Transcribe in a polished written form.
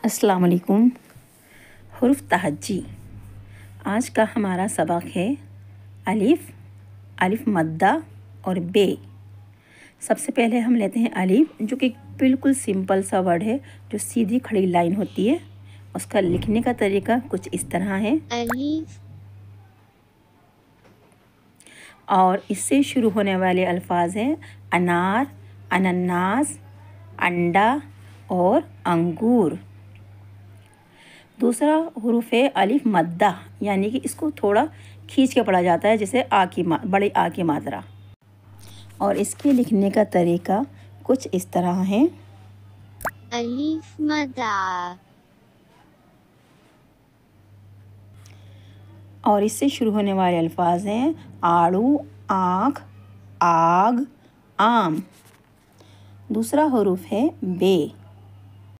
अस्सलाम वालेकुम। हुरूफ तहज्जी। आज का हमारा सबक है अलिफ, अलिफ मद्दा और बे। सबसे पहले हम लेते हैं अलिफ, जो कि बिल्कुल सिंपल सा वर्ड है, जो सीधी खड़ी लाइन होती है। उसका लिखने का तरीका कुछ इस तरह है। अलिफ। और इससे शुरू होने वाले अल्फाज हैं अनार, अनन्नास, अंडा और अंगूर। दूसरा हुरूफ है अलिफ मद्दा, यानी कि इसको थोड़ा खींच के पढ़ा जाता है, जैसे बड़ी आ की मात्रा। और इसके लिखने का तरीका कुछ इस तरह है। अलिफ मद्दा। और इससे शुरू होने वाले अल्फाज हैं आड़ू, आँख, आग, आम। दूसरा हुरूफ है बे।